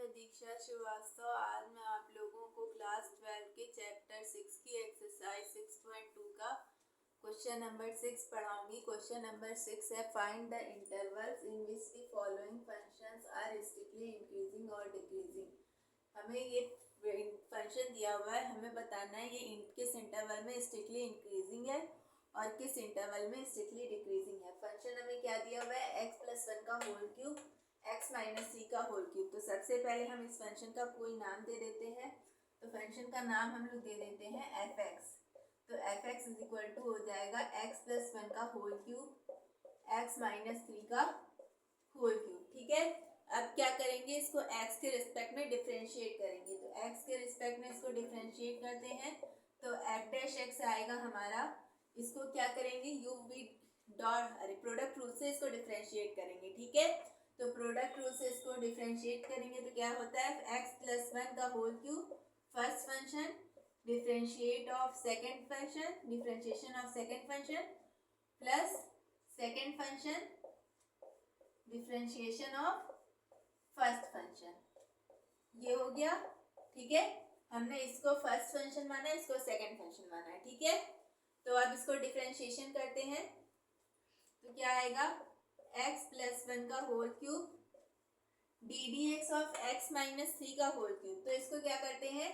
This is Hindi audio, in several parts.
मैं दीक्षा श्रीवास्तव। आज मैं आप लोगों को क्लास 12 के चैप्टर 6 की एक्सरसाइज 6.2 का क्वेश्चन नंबर 6 पढ़ाऊंगी। क्वेश्चन नंबर 6 है, find the intervals in which the following functions are strictly increasing और डिक्रीजिंग। हमें ये फंक्शन दिया हुआ है, हमें बताना है ये किस इंटरवल में स्ट्रिक्टली इंक्रीजिंग है और किस इंटरवल में स्ट्रिक्टली डिक्रीजिंग है। फंक्शन हमें क्या दिया हुआ है, x+1 का होल क्यूब x-3 का होल क्यूब। तो सबसे पहले हम इस फंक्शन का कोई नाम दे देते हैं। तो फंक्शन का नाम हम लोग दे देते हैं f(x). तो f(x) इज इक्वल टू हो जाएगा x+1 का होल क्यूब x-3 का होल क्यूब। ठीक है, अब क्या करेंगे, इसको x के रिस्पेक्ट में डिफरेंशिएट करेंगे। तो x के रिस्पेक्ट में इसको डिफरेंशिएट करते हैं तो f'(x) आएगा हमारा। इसको क्या करेंगे, प्रोडक्ट रूल से इसको डिफरेंशिएट करेंगे। ठीक है, तो प्रोडक्ट रूल से इसको डिफरेंशिएट करेंगे तो क्या होता है, x+1 का whole cube first function, differentiate of second function, differentiation of second function plus second function differentiation of first function. ये हो गया। ठीक है, हमने इसको फर्स्ट फंक्शन माना है, इसको सेकंड फंक्शन माना है। ठीक है, तो अब इसको डिफरेंशिएशन करते हैं तो क्या आएगा, x+1 का whole cube ddx of x-3 का होल क्यूब। तो इसको क्या करते हैं,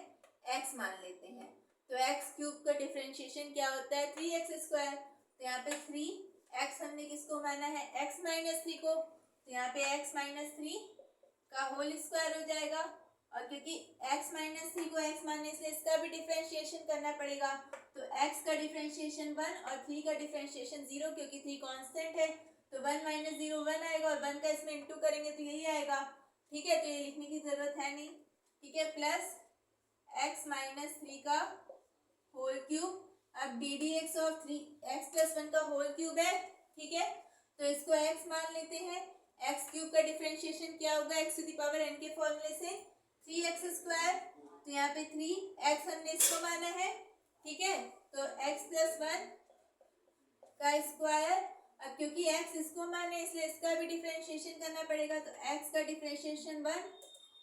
x मान लेते हैं। तो x क्यूब का डिफरेंशिएशन क्या होता है, 3x²। तो यहाँ पे 3x हमने किसको माना है, x-3 को। तो यहाँ पे x-3 का होल स्क्वायर हो जाएगा। और क्योंकि x-3 को x मानने से इसका भी डिफरेंशिएशन करना पड़ेगा। तो x का डिफरेंशिएशन 1 और 3 का डिफरेंशिएशन 0, क्योंकि 3 कांस्टेंट है। तो 1 - 0 1 आएगा और 1 का इसमें इंटू करेंगे तो यही आएगा। ठीक है, तो ये लिखने की जरूरत है नहीं। ठीक है, प्लस x-3 का होल क्यूब। अब ddx ऑफ 3x+1 का होल क्यूब है। ठीक है, तो इसको x मान लेते हैं। x क्यूब का डिफरेंशिएशन क्या होगा, x⁴ के फॉर्मूले से 3x²। तो यहाँ पे 3x हमने इसको माना है। ठीक है, तो x+1 का स्क्वायर। अब क्योंकि x इसको माने इसलिए इसका भी डिफरेंशिएशन करना पड़ेगा। तो x का डिफरेंशिएशन 1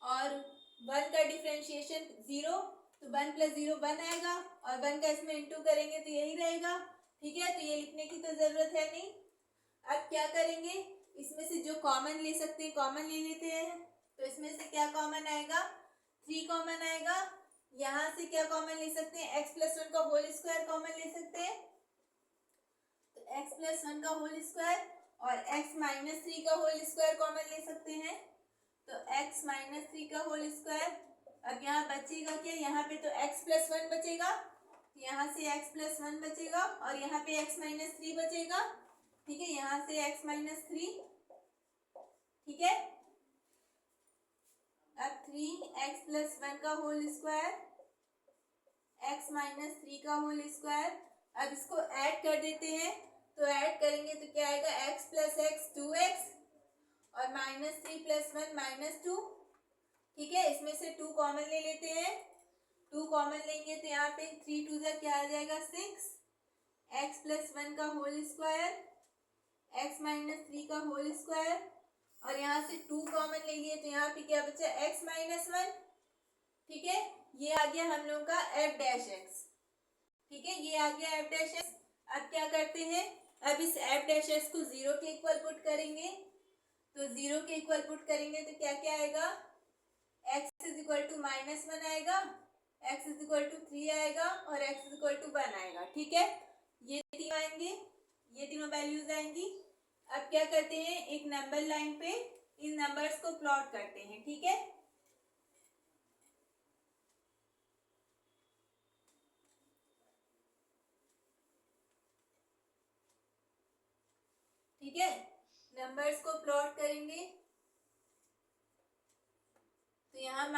और 1 का डिफरेंशिएशन 0। तो 1 + 0 1 आएगा और 1 का इसमें इंटू करेंगे तो यही रहेगा। ठीक है, तो ये लिखने की तो जरूरत है नहीं। अब क्या करेंगे, इसमें से जो कॉमन ले सकते हैं कॉमन ले लेते हैं। तो इसमें से क्या कॉमन आएगा, 3 कॉमन आएगा। यहाँ से क्या कॉमन ले सकते हैं, x+1 का होल स्क्वायर कॉमन ले सकते हैं। तो x+1 का होल स्क्वायर और x-3 का होल स्क्वायर कॉमन ले सकते हैं। तो x-3 का होल स्क्वायर। अब यहाँ बचेगा क्या, यहाँ पे तो x+1 बचेगा। तो यहाँ से x+1 बचेगा और यहाँ पे x-3 बचेगा। ठीक है, यहाँ से x-3। ठीक है, अब 3x+1 का होल स्क्वायर x-3 का होल स्क्वायर। अब इसको ऐड कर देते हैं। तो ऐड करेंगे तो क्या आएगा, x + x 2x और -3 + 1 -2। ठीक है, इसमें से 2 कॉमन ले लेते हैं। 2 कॉमन लेंगे तो यहाँ पे 3 2 क्या आ जाएगा, 6। x+1 का होल स्क्वायर x-3 का होल स्क्वायर और यहाँ से 2 कॉमन ले लिए तो यहाँ पे क्या बचा, x-1। ठीक है, ये आ गया हम लोग का f'(x). ठीक है, ये आ गया f'(x). अब क्या करते हैं, अब इस f'(x) को 0 के इक्वल पुट करेंगे। तो 0 के इक्वल पुट करेंगे तो क्या क्या आएगा, x = -1 आएगा, x = 3 आएगा और x = 1 आएगा। ठीक है, ये तीनों आएंगे, ये तीनों वैल्यूज आएंगी। अब क्या करते हैं, एक नंबर लाइन पे इन नंबर्स को प्लॉट करते हैं। ठीक है, ठीक है, नंबर्स को प्लॉट करेंगे तो यहाँ -∞,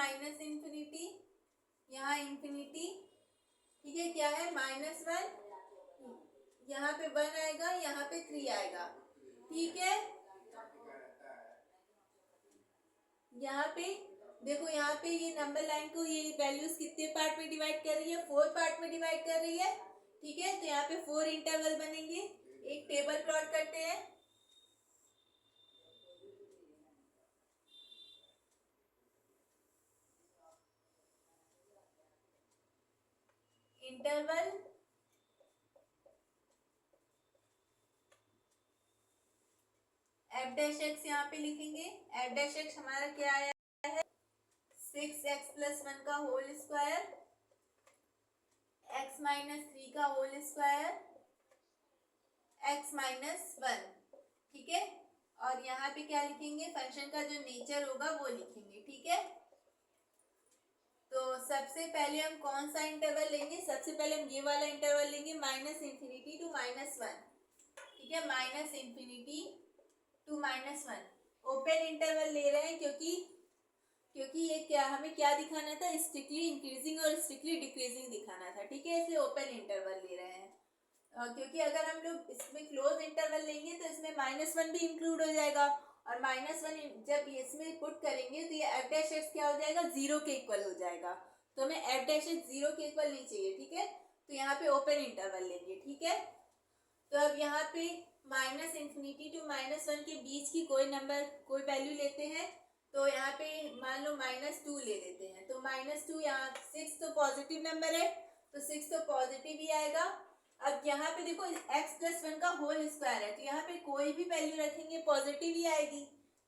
यहाँ ∞। ठीक है, क्या है, -1, यहाँ पे 1 आएगा, यहाँ पे 3 आएगा। ठीक है, यहाँ पे देखो, यहाँ पे ये नंबर लाइन को ये वैल्यूज कितने पार्ट में डिवाइड कर रही है, 4 पार्ट में डिवाइड कर रही है। ठीक है, तो यहाँ पे 4 इंटरवल बनेंगे। एक टेबल प्लॉट करते हैं। इंटरवल एफ डैश एक्स यहाँ पे लिखेंगे। एफ डैश एक्स हमारा क्या आया है, 6x+1 का होल स्क्वायर, x-3 का होल स्क्वायर, x-1, ठीक है। और यहाँ पे क्या लिखेंगे, फंक्शन का जो नेचर होगा वो लिखेंगे, ठीक है। तो सबसे पहले हम कौन सा इंटरवल लेंगे, सबसे पहले हम ये वाला इंटरवल लेंगे, -∞ to -1, ठीक है। -∞ to -1 ओपन इंटरवल ले रहे हैं क्योंकि ये क्या, हमें क्या दिखाना था, स्ट्रिक्टली इंक्रीजिंग और स्ट्रिक्टली डिक्रीजिंग दिखाना था, ठीक है। इसलिए ओपन इंटरवल ले रहे हैं, क्योंकि अगर हम लोग इसमें क्लोज इंटरवल लेंगे तो इसमें -1 भी इंक्लूड हो जाएगा, और -1 जब इसमें पुट करेंगे तो ये एफ डैश एक्स क्या हो जाएगा, 0 के इक्वल हो जाएगा। तो हमें एफ डैश एक्स 0 के इक्वल नहीं चाहिए, ठीक है। तो यहाँ पे ओपन इंटरवल लेंगे, ठीक है। तो अब यहाँ पे -∞ to -1 के बीच की कोई नंबर, कोई वैल्यू लेते हैं। तो यहाँ पे मान लो -2 ले लेते हैं, तो -2, यहाँ 6 तो पॉजिटिव नंबर है, तो 6 तो पॉजिटिव ही आएगा। अब यहाँ पे देखो x+1 का होल स्क्वायर है, तो यहाँ पे कोई भी वैल्यू रखेंगे पॉजिटिव ही आएगी,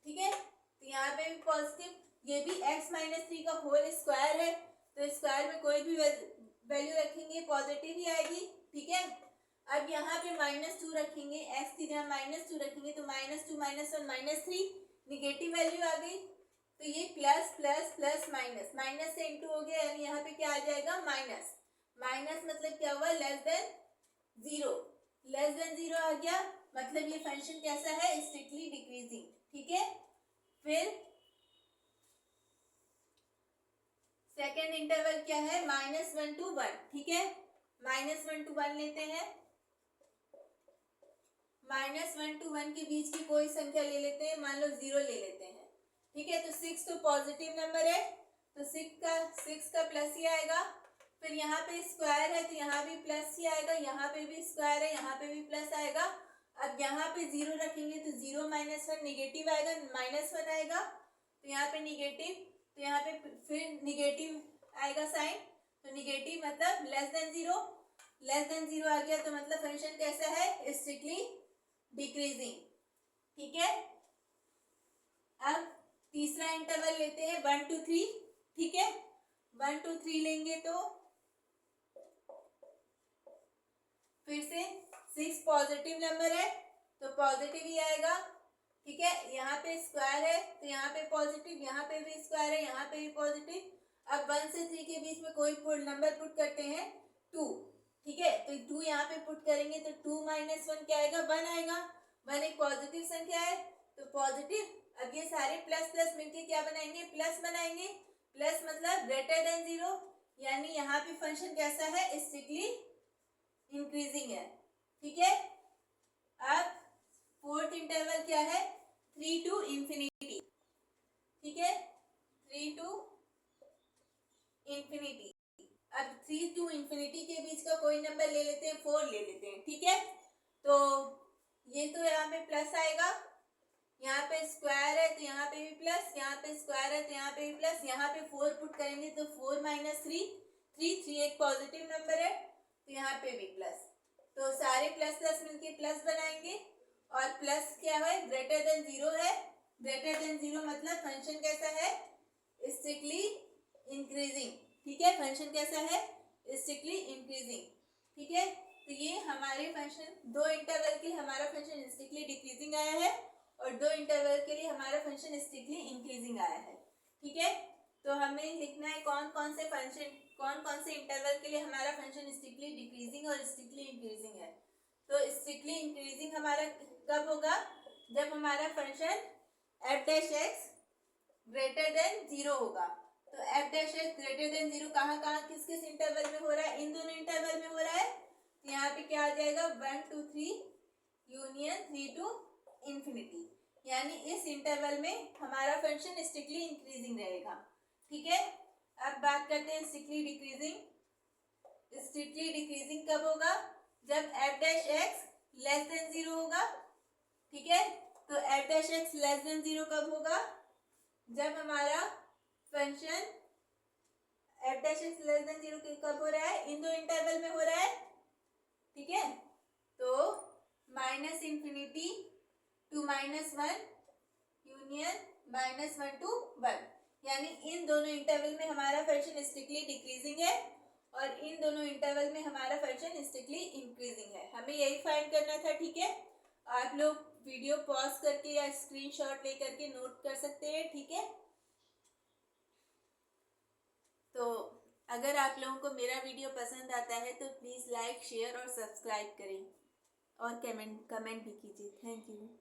ठीक है। तो यहाँ पे भी पॉजिटिव, ये भी x-3 का होल स्क्वायर है, तो स्क्वायर में कोई भी वैल्यू रखेंगे पॉजिटिव ही आएगी, ठीक है। अब यहाँ पे -2 रखेंगे, x की जगह -2 रखेंगे, तो -2 -1 -3 निगेटिव वैल्यू आ गई, तो ये plus plus plus minus, minus से इंटू हो गया, यानी यहाँ पे क्या आ जाएगा, माइनस। माइनस मतलब क्या हुआ, लेस देन 0, लेस देन 0 आ गया, मतलब ये फंक्शन कैसा है, स्ट्रिक्टली डिक्रीजिंग, ठीक है। फिर सेकेंड इंटरवल क्या है, -1 to 1, ठीक है। -1 to 1 लेते हैं, -1 to 1 के बीच की कोई संख्या ले लेते हैं, मान लो 0 ले लेते हैं, ठीक है। तो 6 तो पॉजिटिव नंबर है, तो 6 का प्लस ही आएगा। फिर यहाँ पे स्क्वायर है, तो यहाँ भी प्लस ही आएगा, यहाँ पे भी स्क्वायर है, यहाँ पे भी प्लस आएगा। अब यहाँ पे 0 रखेंगे तो 0 -1 निगेटिव आएगा, -1 आएगा, तो यहाँ पे निगेटिव, तो यहाँ पे फिर निगेटिव आएगा साइन, तो निगेटिव मतलब लेस देन 0, लेस देन 0 आ गया, तो मतलब फंक्शन कैसा है, स्ट्रिक्टली डिक्रीजिंग, ठीक है। अब तीसरा इंटरवल लेते हैं 1 to 3, ठीक है। 1 to 3 लेंगे तो फिर से 6 पॉजिटिव नंबर है, तो पॉजिटिव ही आएगा, ठीक है। यहाँ पे स्क्वायर है, तो यहाँ पे पॉजिटिव, यहाँ पे भी स्क्वायर है, यहाँ पे भी पॉजिटिव। अब 1 से 3 के बीच में कोई नंबर पुट करते हैं, 2, ठीक है। तो 2 यहाँ पे पुट करेंगे, तो 2 -1 क्या आएगा, 1 आएगा। 1 एक पॉजिटिव संख्या है, तो पॉजिटिव। अब ये सारे प्लस प्लस मिलके क्या बनाएंगे, प्लस बनाएंगे। प्लस मतलब ग्रेटर देन 0, यानी यहाँ पे फंक्शन कैसा है, स्ट्रिक्टली इंक्रीजिंग है, ठीक है। अब फोर्थ इंटरवल क्या है, 3 to ∞, ठीक है, 3 to ∞। अब 3 to ∞ के बीच का कोई नंबर ले लेते हैं, 4 ले लेते हैं, ठीक है। तो ये तो यहाँ पे प्लस आएगा, यहाँ पे स्क्वायर है तो यहाँ पे भी प्लस, यहाँ पे स्क्वायर है तो यहाँ पे भी प्लस, यहाँ पे 4 पुट करेंगे तो 4 -3, 3 एक पॉजिटिव नंबर है, तो यहाँ पे भी प्लस। तो सारे प्लस प्लस मिलके प्लस बनाएंगे, और प्लस क्या है, ग्रेटर देन 0 है। ग्रेटर देन 0 मतलब फंक्शन कैसा है, स्ट्रिक्टली इंक्रीजिंग, ठीक है। फंक्शन कैसा है, स्ट्रिक्टली इंक्रीजिंग, ठीक है। तो ये हमारे फंक्शन, 2 इंटरवल के लिए हमारा फंक्शन स्ट्रिक्टली डिक्रीजिंग आया है, और 2 इंटरवल के लिए हमारा फंक्शन स्ट्रिक्टली इंक्रीजिंग आया है, ठीक है। तो हमें लिखना है कौन कौन से फंक्शन, कौन कौन से इंटरवल के लिए हमारा फंक्शन स्ट्रिक्टली डिक्रीजिंग और स्ट्रिक्टली इंक्रीजिंग है। तो स्ट्रिक्टली इंक्रीजिंग हमारा कब होगा, जब हमारा function F dash x greater than 0 होगा। तो F dash x greater than 0 कहाँ कहाँ किस किस इंटरवल में हो रहा है, इन दोनों इंटरवल में हो रहा है। तो यहाँ पे क्या आ जाएगा, 1 to 3 यूनियन 3 to ∞, यानी इस इंटरवल में हमारा फंक्शन स्ट्रिक्टली इंक्रीजिंग रहेगा, ठीक है। अब बात करते हैं स्ट्रिक्टली डिक्रीजिंग। स्ट्रिक्टली डिक्रीजिंग कब होगा, जब F dash x less than 0 होगा, ठीक है। तो F dash x less than 0 कब होगा, जब हमारा function F dash x less than 0 कब हो रहा है? इन दो इंटरवल में हो रहा है, ठीक है। तो minus infinity to -1 union -1 to 1, यानी इन दोनों इंटरवल में हमारा फंक्शन स्ट्रिक्टली डिक्रीजिंग है और इन दोनों इंटरवल में हमारा फंक्शन स्ट्रिक्टली इंक्रीजिंग है। हमें यही फाइंड करना था, ठीक है। आप लोग वीडियो पॉज करके या स्क्रीनशॉट ले करके नोट कर सकते हैं, ठीक है। तो अगर आप लोगों को मेरा वीडियो पसंद आता है तो प्लीज़ लाइक, शेयर और सब्सक्राइब करें और कमेंट भी कीजिए। Thank you.